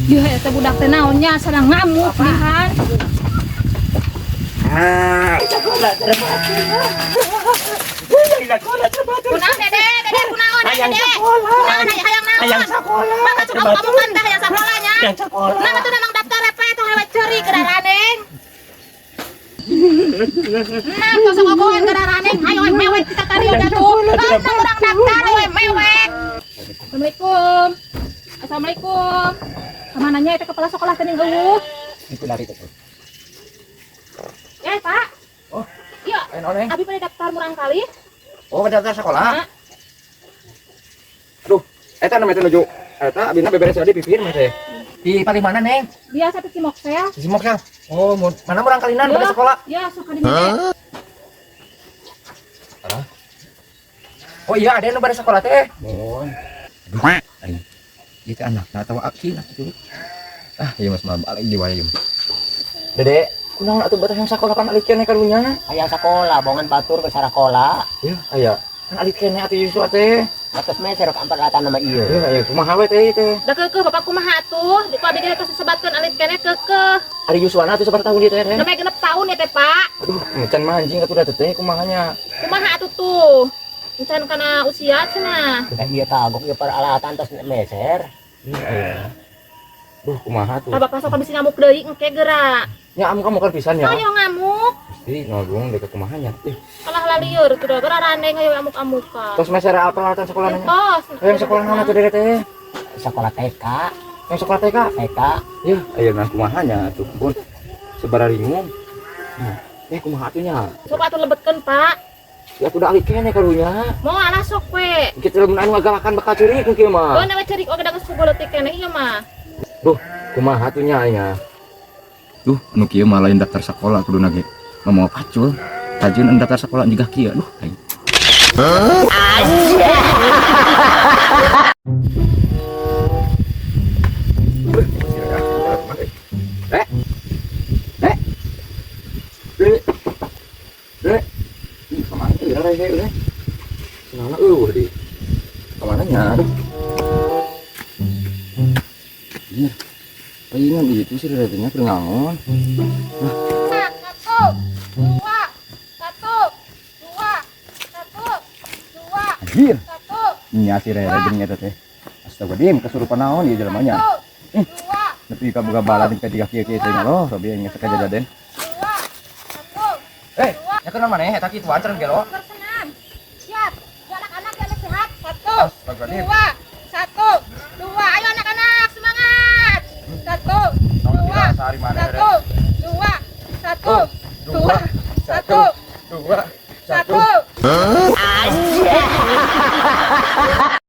Ya eta budak teh naonnya sadang ngamuk nih kan. Kunaon dede kunaon dede. Kunaon hayang naon. Hayang sakola. Maka cuk kamu kan teh hayang sakolanya. Hayang sakola. Nah atuh memang daftar repet tong lewat ceuri kedaraneng. Nah tosok ogohan kedaraneng. Ayo mewek kita tadi udah tuh. Tong urang daftar we mewek. Assalamualaikum. Assalamualaikum. Kamananya itu kepala sekolah teh eueuh. Itu dari itu. Ya, Pak. Oh. Iya. Neng. Abi pada daftar murang kali. Oh, daftar sekolah. Nah. Aduh, eta namanya nuju. Eta abina beberes tadi pipir mah teh. Di paling mana, Neng? Biasa teh Cimoksel. Di Moksel. Oh, mana murang kalinan pada sekolah? Ya, sok di mana? Oh iya, ada yang pada sekolah teh. Oh. Aduh. Itu anak, nah tahu aki lah itu. Ah, iya mas balik di wae. Dede, kunaon atuh batas yang sekolah kan alik keneh karunya? Aya sakola, bongan batur ke sarakola. Ya, aya. Kan alik keneh atuh Yusuf teh. Atas meser ke 4 nama ieu. Ya, aya kumaha we teh teh. Da keukeuh bapak kumaha atuh? Di abi geus disebatkeun alit keneh keukeuh. Ari Yusufana atuh sabar tahun dia teh. Sampai genep tahun ya teh, Pak. Aduh, macan mancing atuh da teh kumahanya. Kumaha atuh tuh? Encan kana usia cenah. Kita ieu kagok ieu peralatan tos meser. Iya, aya. Duh, kumaha tuh? Lah bapak sok bisa ngamuk deui engke geura. Ya am kamu kan pisan ya. Ayo ngamuk. Pasti ngagung dek kumahanya. Kalah lalieur tuh da geura raneng hayu amuk-amukan. Tos meser peralatan sekolahnya. Tos. Yang sekolah mana tuh Dede teh? Sekolah TK, Yang sekolah TK. TK. Ya, aya nah kumahanya tuh pun sebararingung. Nah, kumaha atunya? Sok atuh lebetkeun, Pak. Ya udah alik keneh karunya. Mau alah sok we. Kita lamun anu ngagalakan bakal curi ku kieu mah. Oh, nama cerik oge da geus pugoleutik keneh ieu mah. Duh, kumaha atunya nya? Duh, anu kieu mah lain daftar sekolah kuduna ge. Mau pacul. Tajieun daftar sekolah juga kieu. Duh, aing. Kemananya? Iya, palingan itu sih ratenya kerengangon. Satu, dua, satu, dua, satu, dua, Anjir, satu, nya si Rere geuning eta teh. Astagfirullahaladzim, kesurupan naon ieu jelemanya. dua, Nepi ka boga bala di ketiga kieu-kieu teh loh, robi nya sakajajaden. dua, satu, Nyakeun maneh eta kitu anceun ge lo. bersenam. Siap. Ya anak-anak yang sehat. Satu, Astagfirullahaladzim. dua, satu, dua. Ayo anak-anak semangat. Satu, dua, satu, dua, satu, dua, satu, dua, satu.